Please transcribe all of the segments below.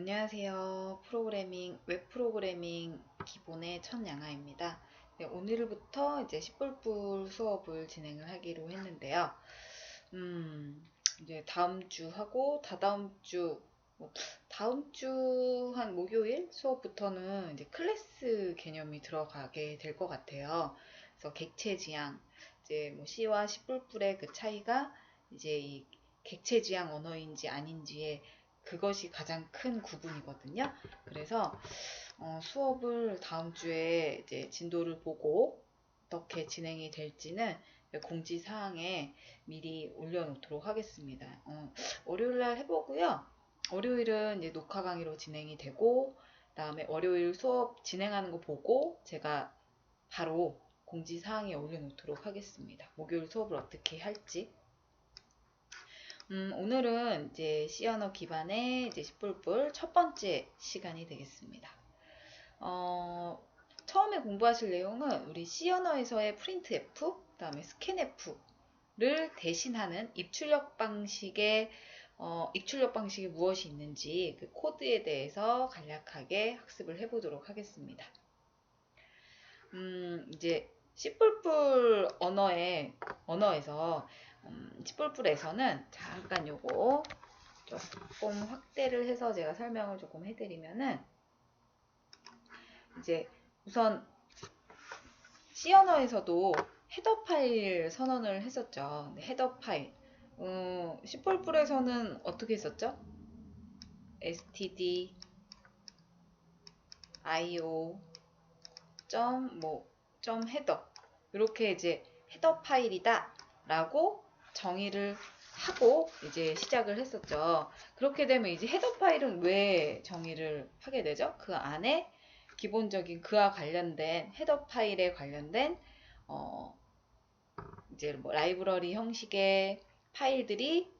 안녕하세요. 웹 프로그래밍 기본의 천양아입니다. 네, 오늘부터 이제 10불불 수업을 진행을 하기로 했는데요. 이제 다음 주 하고 다다음 주, 다음 주 한 목요일 수업부터는 이제 클래스 개념이 들어가게 될 것 같아요. 그래서 객체 지향, 이제 뭐 C와 10불불의 그 차이가 이제 이 객체 지향 언어인지 아닌지에 그것이 가장 큰 구분이거든요. 그래서 수업을 다음 주에 이제 진도를 보고 어떻게 진행이 될지는 공지사항에 미리 올려놓도록 하겠습니다. 월요일 날 해보고요. 월요일은 이제 녹화 강의로 진행이 되고, 그다음에 월요일 수업 진행하는 거 보고 제가 바로 공지사항에 올려놓도록 하겠습니다. 목요일 수업을 어떻게 할지. 오늘은 이제 C 언어 기반의 이제 10불불 첫 번째 시간이 되겠습니다. 처음에 공부하실 내용은 우리 C 언어에서의 printf, 그다음에 scanf를 대신하는 입출력 방식이 무엇이 있는지 그 코드에 대해서 간략하게 학습을 해보도록 하겠습니다. 이제 C++ 언어에서 C++에서는 잠깐 요거 조금 확대를 해서 제가 설명을 조금 해드리면은 이제 우선 C 언어에서도 헤더 파일 선언을 했었죠. 헤더 파일. C++에서는 어떻게 했었죠? std io 점 헤더 이렇게 이제 헤더 파일이다 라고 정의를 하고 이제 시작을 했었죠. 그렇게 되면 이제 헤더 파일은 왜 정의를 하게 되죠? 그 안에 기본적인 그와 관련된 헤더 파일에 관련된 이제 뭐 라이브러리 형식의 파일들이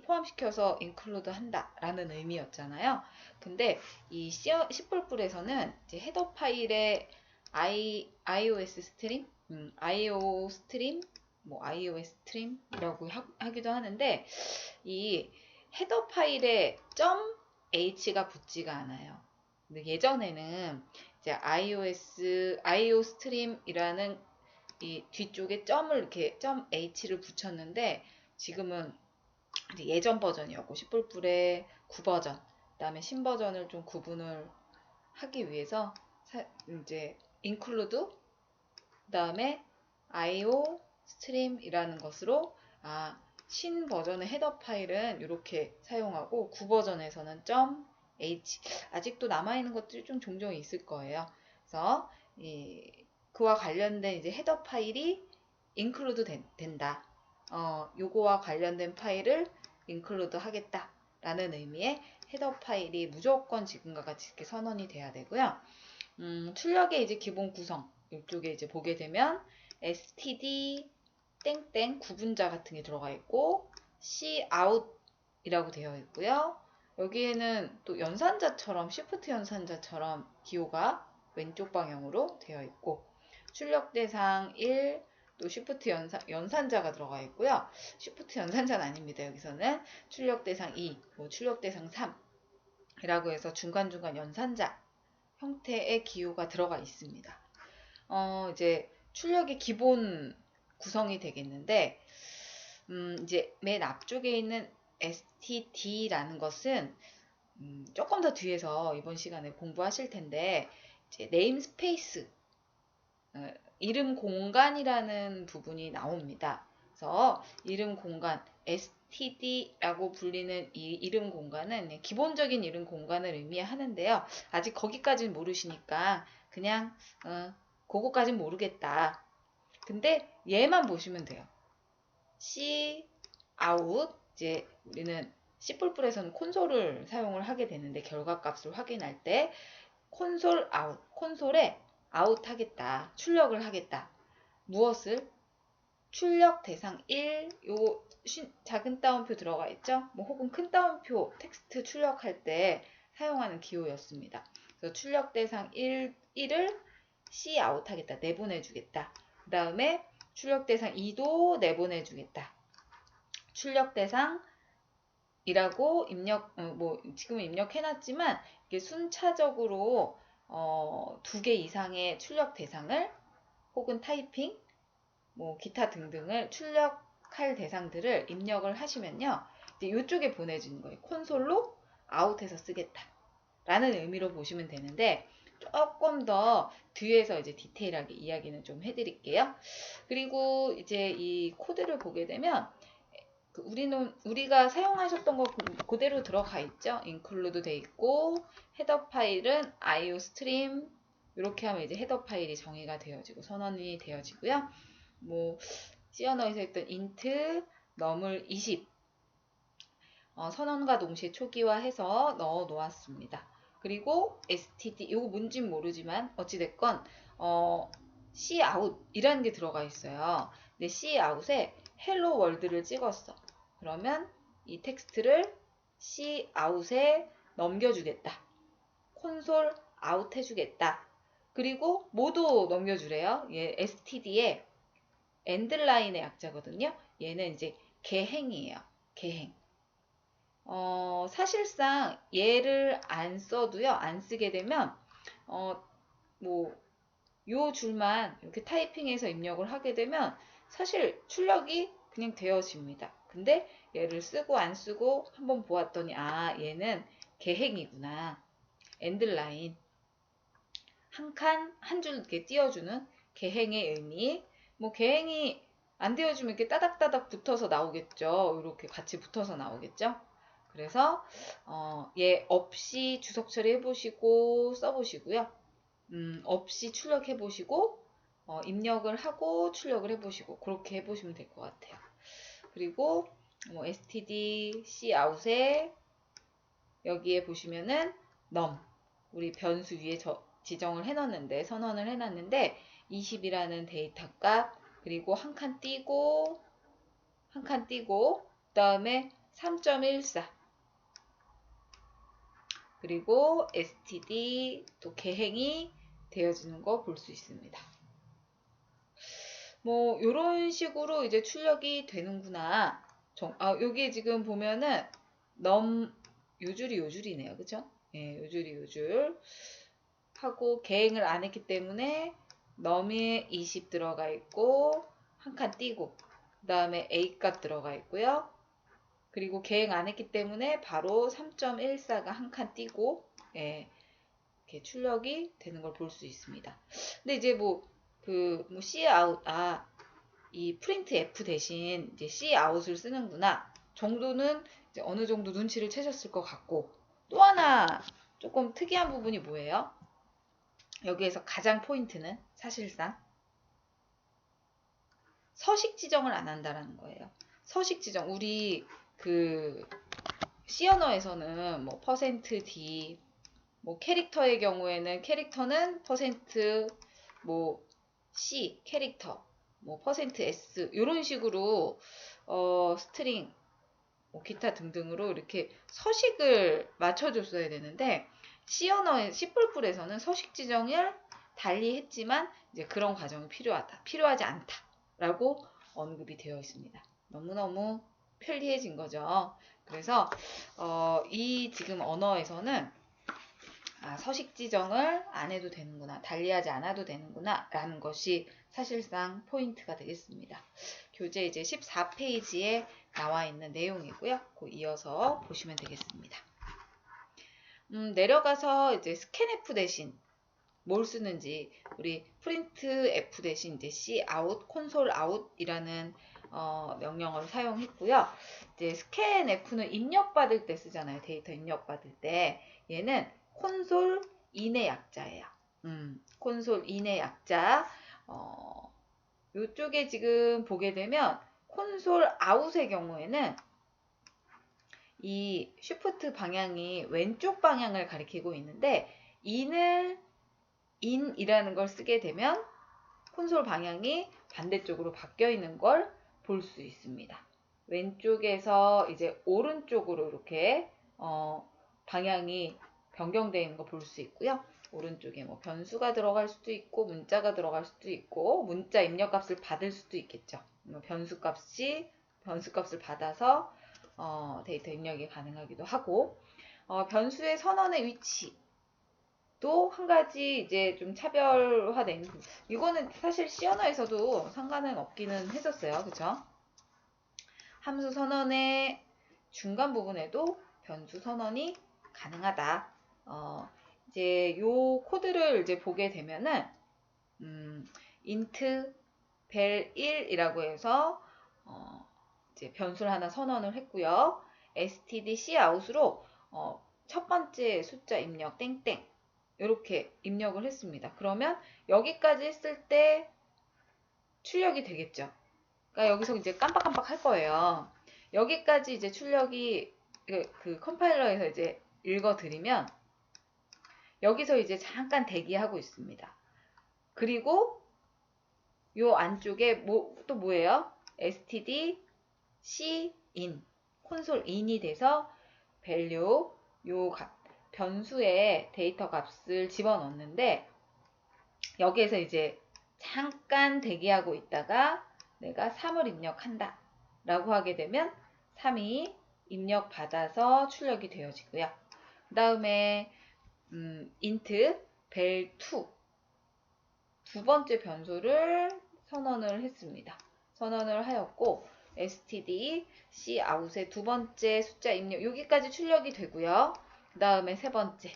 포함시켜서 인클루드 한다라는 의미였잖아요. 근데 이 C++에서는 이제 헤더 파일의 iOS 스트림, IO 스트림, 뭐 iOS 스트림이라고 하기도 하는데 이 헤더 파일에 .h가 붙지가 않아요. 근데 예전에는 이제 IO 스트림이라는 이 뒤쪽에 점을 이렇게 .h를 붙였는데 지금은 이제 예전 버전이었고 10불불의 9버전 그다음에 신버전을 좀 구분을 하기 위해서 이제 include 그다음에 IO 스트림이라는 것으로 신버전의 헤더 파일은 이렇게 사용하고 9버전에서는 .h 아직도 남아있는 것들이 좀 종종 있을 거예요. 그래서 그와 관련된 이제 헤더 파일이 include 된다. 요거와 관련된 파일을 include 하겠다 라는 의미의 헤더 파일이 무조건 지금과 같이 이렇게 선언이 돼야 되고요. 출력의 이제 기본 구성 이쪽에 이제 보게 되면 std 땡땡 구분자 같은 게 들어가 있고 cout 이라고 되어 있고요. 여기에는 또 연산자처럼 시프트 연산자처럼 기호가 왼쪽 방향으로 되어 있고 출력 대상 1, 또 시프트 연산자가 들어가 있고요. 시프트 연산자는 아닙니다. 여기서는 출력 대상 2, 뭐 출력 대상 3이라고 해서 중간중간 연산자 형태의 기호가 들어가 있습니다. 이제 출력의 기본 구성이 되겠는데, 이제 맨 앞쪽에 있는 std라는 것은 조금 더 뒤에서 이번 시간에 공부하실 텐데, 이제 네임스페이스 이름 공간이라는 부분이 나옵니다. 그래서 이름 공간 std라고 불리는 이 이름 공간은 기본적인 이름 공간을 의미하는데요. 아직 거기까지는 모르시니까 그냥 그거까지는 모르겠다. 근데 얘만 보시면 돼요. C out 이제 우리는 C++에서는 콘솔을 사용을 하게 되는데 결과값을 확인할 때 콘솔 아웃 콘솔에 아웃 하겠다. 출력을 하겠다. 무엇을? 출력 대상 1, 요 작은 따옴표 들어가 있죠? 뭐 혹은 큰 따옴표 텍스트 출력할 때 사용하는 기호였습니다. 그래서 출력 대상 1을 C 아웃 하겠다. 내보내 주겠다. 그 다음에 출력 대상 2도 내보내 주겠다. 출력 대상 이라고 뭐 지금은 입력해놨지만 이게 순차적으로 2개 이상의 출력 대상을 혹은 타이핑, 뭐 기타 등등을 출력할 대상들을 입력을 하시면요, 이제 이쪽에 보내주는 거예요. 콘솔로 아웃해서 쓰겠다 라는 의미로 보시면 되는데, 조금 더 뒤에서 이제 디테일하게 이야기는 좀 해드릴게요. 그리고 이제 이 코드를 보게 되면 우리가 사용하셨던 거 그대로 들어가 있죠. include 돼 있고, 헤더 파일은 iostream 이렇게 하면 이제 헤더 파일이 정의가 되어지고 선언이 되어지고요. 뭐 C 언어에서 했던 int null 20 선언과 동시에 초기화해서 넣어 놓았습니다. 그리고 std 이거 뭔진 모르지만 어찌됐건 cout 이라는 게 들어가 있어요. 근데 cout에 hello world를 찍었어. 그러면 이 텍스트를 cout에 넘겨주겠다. 콘솔 아웃 해주겠다. 그리고 모두 넘겨주래요. 얘 std에 endline의 약자거든요. 얘는 이제 개행이에요. 개행. 사실상 얘를 안 써도요, 안 쓰게 되면, 요 줄만 이렇게 타이핑해서 입력을 하게 되면 사실 출력이 그냥 되어집니다. 근데 얘를 쓰고 안 쓰고 한번 보았더니, 얘는 개행이구나. 엔드라인. 한 줄 이렇게 띄워주는 개행의 의미. 뭐 개행이 안 되어주면 이렇게 따닥따닥 붙어서 나오겠죠. 이렇게 같이 붙어서 나오겠죠. 그래서 얘 없이 주석 처리해보시고 써보시고요. 없이 출력해보시고 입력을 하고 출력을 해보시고 그렇게 해보시면 될 것 같아요. 그리고 뭐 std cout에 여기에 보시면은 num 우리 변수 위에 지정을 해놨는데 선언을 해놨는데 20이라는 데이터 값 그리고 한 칸 띄고 그 다음에 3.14 그리고 std 또 개행이 되어지는 거 볼 수 있습니다. 뭐 이런 식으로 이제 출력이 되는구나. 여기 지금 보면은 요줄이네요. 그죠? 예, 요줄 하고 개행을 안 했기 때문에 num에 20 들어가 있고 한 칸 띄고 그 다음에 a 값 들어가 있고요. 그리고 개행 안 했기 때문에 바로 3.14가 한 칸 띄고 예, 이렇게 출력이 되는 걸 볼 수 있습니다. 근데 이제 C out 이 프린트 F 대신 이제 C out을 쓰는구나 정도는 이제 어느 정도 눈치를 채셨을 것 같고, 또 하나 조금 특이한 부분이 뭐예요? 여기에서 가장 포인트는 사실상 서식 지정을 안 한다라는 거예요. 서식 지정 우리 C 언어에서는 뭐 %d 뭐 캐릭터의 경우에는 캐릭터는 뭐 C 캐릭터 뭐 %s 이런 식으로 스트링 뭐 기타 등등으로 이렇게 서식을 맞춰줬어야 되는데 C언어의 C++에서는 서식 지정을 달리 했지만 이제 그런 과정이 필요하지 않다라고 언급이 되어 있습니다. 너무너무 편리해진 거죠. 그래서 이 지금 언어에서는 서식 지정을 안 해도 되는구나, 달리하지 않아도 되는구나 라는 것이 사실상 포인트가 되겠습니다. 교재 이제 14페이지에 나와 있는 내용이고요. 이어서 보시면 되겠습니다. 내려가서 이제 스캔F 대신 뭘 쓰는지 우리 프린트 F 대신 이제 C out, 콘솔 out이라는 명령어를 사용했고요. 이제 스캔F는 입력받을 때 쓰잖아요. 데이터 입력받을 때 얘는 콘솔 인의 약자예요. 콘솔 인의 약자. 이쪽에 지금 보게 되면 콘솔 아웃의 경우에는 이 쉬프트 방향이 왼쪽 방향을 가리키고 있는데 인이라는 걸 쓰게 되면 콘솔 방향이 반대쪽으로 바뀌어 있는 걸 볼 수 있습니다. 왼쪽에서 이제 오른쪽으로 이렇게 방향이 변경되어 있는 거 볼 수 있고요. 오른쪽에 뭐 변수가 들어갈 수도 있고 문자가 들어갈 수도 있고 문자 입력값을 받을 수도 있겠죠. 변수값을 받아서 데이터 입력이 가능하기도 하고, 변수의 선언의 위치도 한 가지 이제 좀 차별화된, 이거는 사실 C 언어에서도 상관은 없기는 했었어요. 그쵸? 함수 선언의 중간 부분에도 변수 선언이 가능하다. 이제 요 코드를 이제 보게 되면은, int vel 1이라고 해서, 이제 변수를 하나 선언을 했고요. std cout으로, 첫 번째 숫자 입력 땡땡 이렇게 입력을 했습니다. 그러면 여기까지 했을 때 출력이 되겠죠. 그러니까 여기서 이제 깜빡깜빡 할 거예요. 여기까지 이제 출력이 그 컴파일러에서 이제 읽어드리면 여기서 이제 잠깐 대기하고 있습니다. 그리고 요 안쪽에 또 뭐예요? std cin 콘솔 in이 돼서 value 요 변수에 데이터 값을 집어넣는데 여기에서 이제 잠깐 대기하고 있다가 내가 3을 입력한다 라고 하게 되면 3이 입력받아서 출력이 되어지고요. 그 다음에 int val2 두 번째 변수를 선언을 했습니다. 선언을 하였고 std cout의 두 번째 숫자 입력 여기까지 출력이 되고요. 그 다음에 세 번째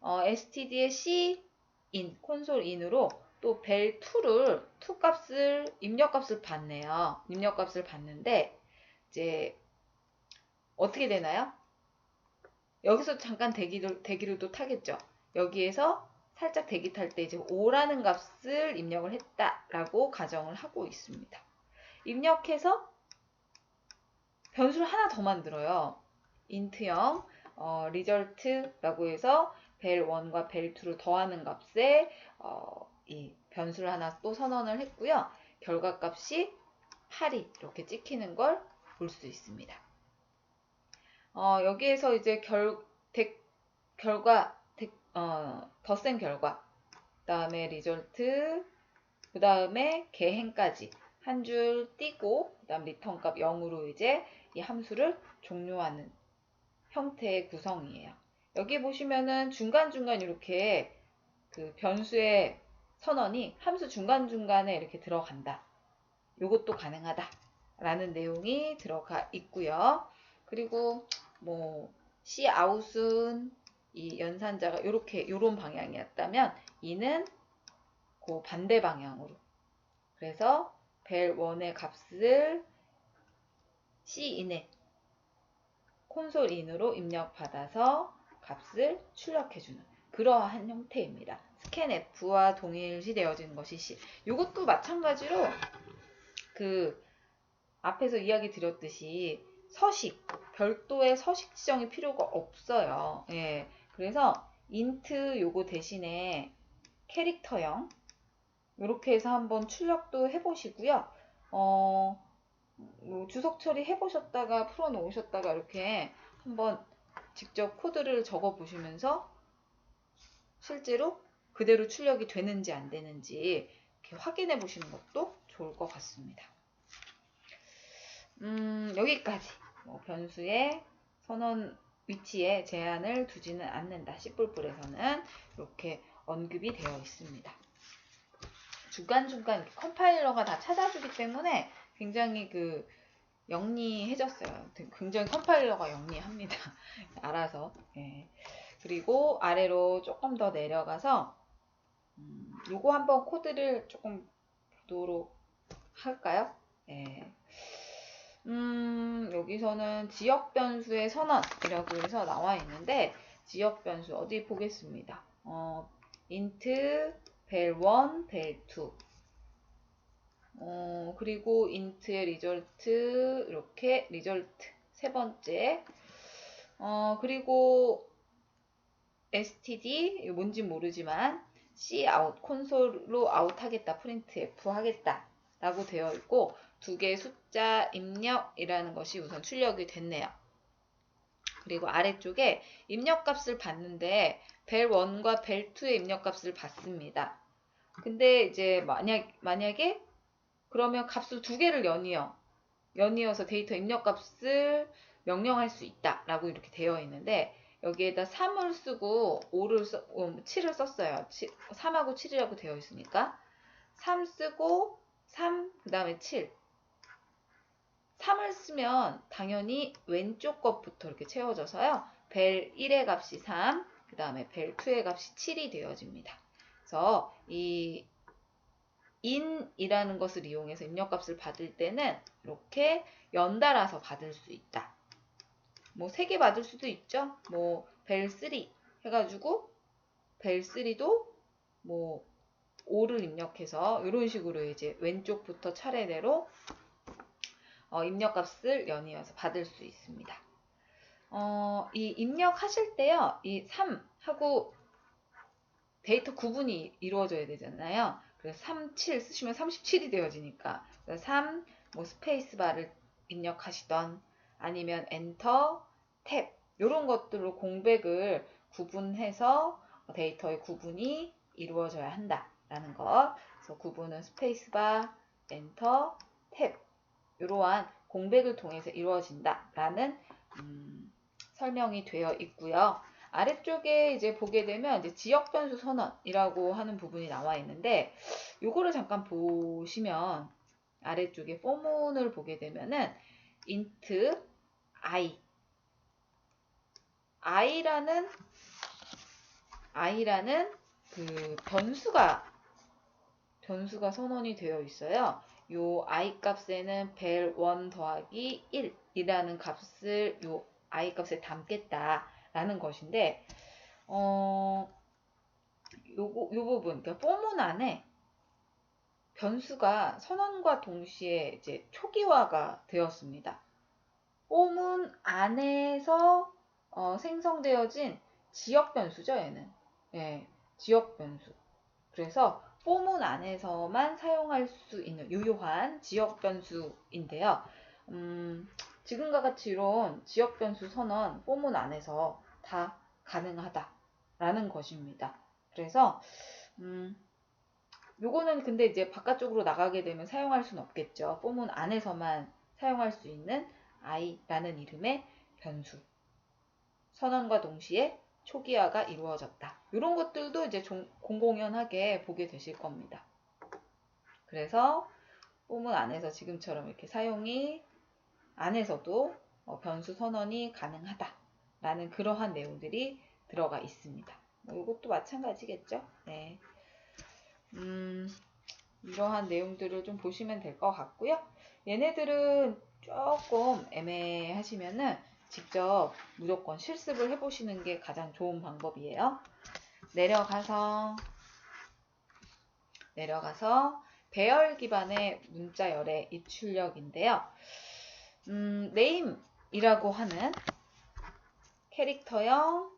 std의 cin 콘솔 in으로 또 vel2를 2 값을 입력 값을 받네요. 입력 값을 받는데 이제 어떻게 되나요? 여기서 잠깐 대기를 또 타겠죠. 여기에서 살짝 대기 탈 때 이제 5라는 값을 입력을 했다라고 가정을 하고 있습니다. 입력해서 변수를 하나 더 만들어요. int형 result라고 해서 vel1과 vel2를 더하는 값에 이 변수를 하나 또 선언을 했고요. 결과값이 8이 이렇게 찍히는 걸 볼 수 있습니다. 여기에서 이제 덧셈 결과, 그 다음에 리졸트, 그 다음에 개행까지 한 줄 띄고, 그 다음 리턴 값 0으로 이제 이 함수를 종료하는 형태의 구성이에요. 여기 보시면은 중간중간 이렇게 그 변수의 선언이 함수 중간중간에 이렇게 들어간다. 요것도 가능하다. 라는 내용이 들어가 있고요. 그리고 뭐 cout은 이 연산자가 요런 방향이었다면 이는 그 반대 방향으로 그래서 vel1의 값을 cin에 콘솔 in으로 입력받아서 값을 출력해주는 그러한 형태입니다. scanf와 동일시 되어지는 것이 C. 이것도 마찬가지로 그 앞에서 이야기 드렸듯이 서식, 별도의 서식 지정이 필요가 없어요. 예. 그래서 int 요거 대신에 캐릭터형 이렇게 해서 한번 출력도 해보시고요. 뭐 주석 처리 해보셨다가 풀어놓으셨다가 이렇게 한번 직접 코드를 적어 보시면서 실제로 그대로 출력이 되는지 안 되는지 이렇게 확인해 보시는 것도 좋을 것 같습니다. 여기까지 변수의 선언 위치에 제한을 두지는 않는다. C++에서는 이렇게 언급이 되어 있습니다. 중간중간 컴파일러가 다 찾아주기 때문에 굉장히 영리해졌어요. 굉장히 컴파일러가 영리합니다. 알아서. 예. 그리고 아래로 조금 더 내려가서 요거 한번 코드를 조금 보도록 할까요? 예. 여기서는 지역 변수의 선언이라고 해서 나와 있는데 지역 변수 어디 보겠습니다. int vel1, vel2 그리고 int의 result 이렇게 result 세 번째 그리고 std 뭔지 모르지만 cout 콘솔로 아웃 하겠다 printf 하겠다 라고 되어 있고 두 개의 숫자 입력이라는 것이 우선 출력이 됐네요. 그리고 아래쪽에 입력값을 받는데 vel1과 vel2의 입력값을 받습니다. 근데 이제 만약에 그러면 값을 두 개를 연이어. 연이어서 데이터 입력값을 명령할 수 있다 라고 이렇게 되어 있는데, 여기에다 3을 쓰고 7을 썼어요. 3하고 7이라고 되어 있으니까 3 쓰고 3, 그 다음에 7. 3을 쓰면 당연히 왼쪽 것부터 이렇게 채워져서요. 벨 1의 값이 3, 그 다음에 벨 2의 값이 7이 되어집니다. 그래서 이 in이라는 것을 이용해서 입력값을 받을 때는 이렇게 연달아서 받을 수 있다. 뭐 3개 받을 수도 있죠. 뭐 벨 3 해가지고 벨 3도 뭐 5를 입력해서 이런 식으로 이제 왼쪽부터 차례대로 입력값을 연이어서 받을 수 있습니다. 이 입력하실 때요, 이 3하고 데이터 구분이 이루어져야 되잖아요. 그래서 37 쓰시면 37이 되어지니까 3, 뭐 스페이스바를 입력하시던 아니면 엔터, 탭 이런 것들로 공백을 구분해서 데이터의 구분이 이루어져야 한다라는 것. 그래서 구분은 스페이스바, 엔터, 탭 이러한 공백을 통해서 이루어진다라는 설명이 되어 있고요. 아래쪽에 이제 보게 되면 이제 지역 변수 선언이라고 하는 부분이 나와 있는데, 요거를 잠깐 보시면 아래쪽에 포문을 보게 되면은 int i라는 그 변수가 선언이 되어 있어요. 요 i 값에는 벨 1 더하기 1이라는 값을 요 i 값에 담겠다라는 것인데, 요 부분, 그러니까 포문 안에 변수가 선언과 동시에 이제 초기화가 되었습니다. 포문 안에서 생성되어진 지역 변수죠, 얘는. 예, 지역 변수. 그래서 포문 안에서만 사용할 수 있는 유효한 지역 변수인데요. 지금과 같이 이런 지역 변수 선언 포문 안에서 다 가능하다라는 것입니다. 그래서 요거는 근데 이제 바깥쪽으로 나가게 되면 사용할 수는 없겠죠. 포문 안에서만 사용할 수 있는 i라는 이름의 변수. 선언과 동시에 초기화가 이루어졌다. 이런 것들도 이제 공공연하게 보게 되실 겁니다. 그래서 포문 안에서 지금처럼 이렇게 사용이 안에서도 변수 선언이 가능하다라는 그러한 내용들이 들어가 있습니다. 뭐 이것도 마찬가지겠죠. 네. 이러한 내용들을 좀 보시면 될 것 같고요. 얘네들은 조금 애매하시면은 직접 무조건 실습을 해보시는 게 가장 좋은 방법이에요. 내려가서 배열 기반의 문자열의 입출력인데요. name이라고 하는 캐릭터형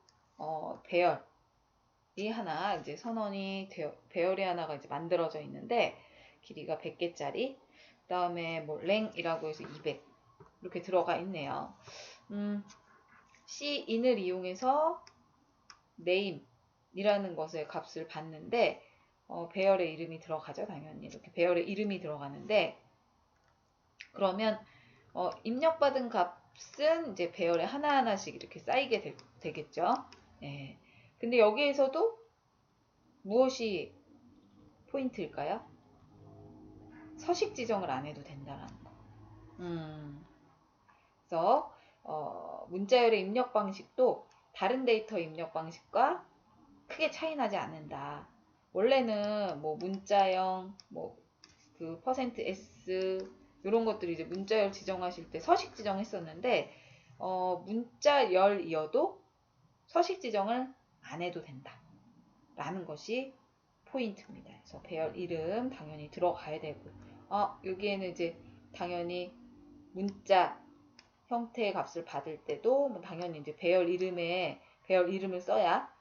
배열이 하나 이제 선언이 되어 배열이 하나가 이제 만들어져 있는데, 길이가 100개짜리, 그 다음에 뭐 랭이라고 해서 200 이렇게 들어가 있네요. cin을 이용해서 name이라는 것의 값을 받는데, 배열의 이름이 들어가죠. 당연히 이렇게 배열의 이름이 들어가는데, 그러면 입력받은 값은 이제 배열에 하나하나씩 이렇게 쌓이게 되겠죠. 예. 근데 여기에서도 무엇이 포인트일까요? 서식 지정을 안 해도 된다는 거. 그래서 문자열의 입력 방식도 다른 데이터 입력 방식과 크게 차이 나지 않는다. 원래는 뭐 문자형, 뭐 그 %s 이런 것들이 이제 문자열 지정하실 때 서식 지정했었는데, 문자열이어도 서식 지정을 안 해도 된다 라는 것이 포인트입니다. 그래서 배열 이름 당연히 들어가야 되고, 여기에는 이제 당연히 문자 형태의 값을 받을 때도 뭐 당연히 이제 배열 이름을 써야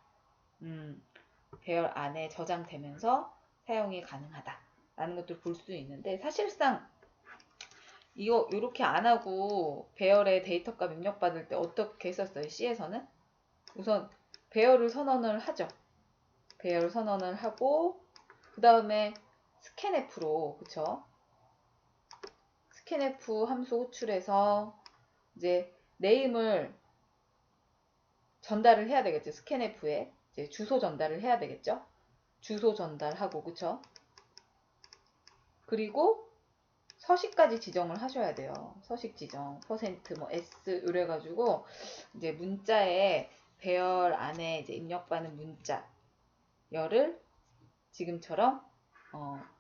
배열 안에 저장되면서 사용이 가능하다라는 것들을 볼 수 있는데, 사실상 이렇게 안 하고 배열의 데이터값 입력받을 때 어떻게 했었어요? C에서는 우선 배열을 선언을 하죠. 배열 선언을 하고, 그 다음에 스캔F로, 그쵸? scanf 함수 호출해서 이제 네임을 전달을 해야 되겠죠. scanf에 이제 주소 전달을 해야 되겠죠. 주소 전달하고, 그쵸? 그리고 서식까지 지정을 하셔야 돼요. 서식 지정, 퍼센트, 뭐 s 이래가지고 이제 문자에 배열 안에 이제 입력받는 문자 열을 지금처럼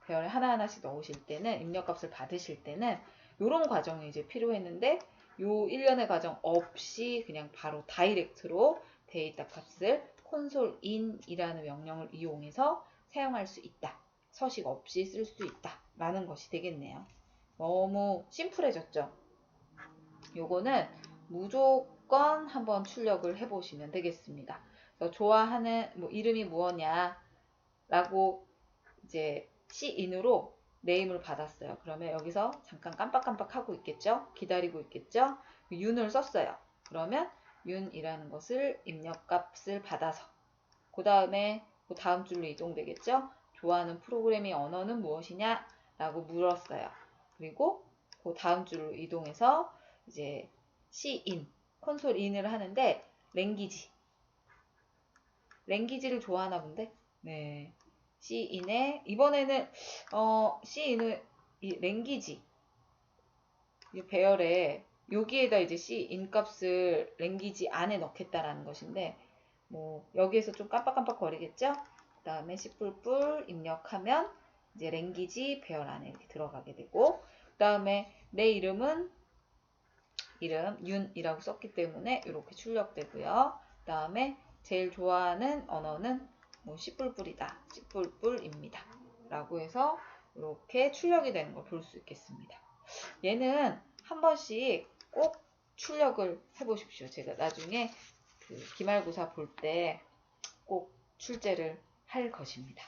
배열에 하나하나씩 넣으실 때는, 입력값을 받으실 때는 이런 과정이 이제 필요했는데, 요 일련의 과정 없이 그냥 바로 다이렉트로 데이터 값을 콘솔 in이라는 명령을 이용해서 사용할 수 있다. 서식 없이 쓸 수 있다. 라는 것이 되겠네요. 너무 심플해졌죠? 요거는 무조건 한번 출력을 해보시면 되겠습니다. 그래서 좋아하는 뭐 이름이 무엇냐 라고 이제 C인으로 네임을 받았어요. 그러면 여기서 잠깐 깜빡깜빡 하고 있겠죠? 기다리고 있겠죠? 윤을 썼어요. 그러면 윤이라는 것을 입력값을 받아서 그 다음에 그 다음 줄로 이동되겠죠? 좋아하는 프로그래밍 언어는 무엇이냐? 라고 물었어요. 그리고 그 다음 줄로 이동해서 이제 C인, 콘솔 인을 하는데 랭귀지를 좋아하나 본데? 네. C인에 이번에는 C인을 이 랭귀지 이 배열에 여기에다 이제 C인 값을 랭귀지 안에 넣겠다라는 것인데, 뭐 여기에서 좀 깜빡깜빡 거리겠죠? 그 다음에 C++ 입력하면 이제 랭귀지 배열 안에 이렇게 들어가게 되고, 그 다음에 내 이름 윤이라고 썼기 때문에 이렇게 출력되고요. 그 다음에 제일 좋아하는 언어는 뭐 C++이다. C++입니다. 라고 해서 이렇게 출력이 되는 걸 볼 수 있겠습니다. 얘는 한 번씩 꼭 출력을 해보십시오. 제가 나중에 그 기말고사 볼 때 꼭 출제를 할 것입니다.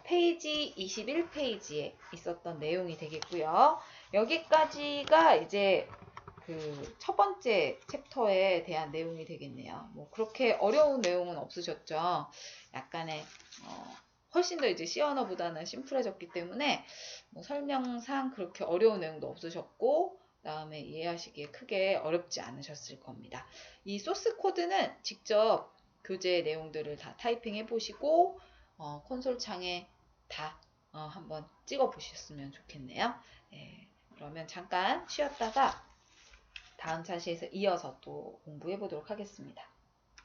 페이지 21페이지에 있었던 내용이 되겠고요. 여기까지가 이제 그 첫 번째 챕터에 대한 내용이 되겠네요. 뭐 그렇게 어려운 내용은 없으셨죠? 약간의 훨씬 더 이제 C 언어보다는 심플해졌기 때문에 뭐 설명상 그렇게 어려운 내용도 없으셨고, 그다음에 이해하시기에 크게 어렵지 않으셨을 겁니다. 이 소스 코드는 직접 교재 내용들을 다 타이핑해 보시고 콘솔 창에 다 한번 찍어 보셨으면 좋겠네요. 예, 그러면 잠깐 쉬었다가 다음 차시에서 이어서 또 공부해 보도록 하겠습니다.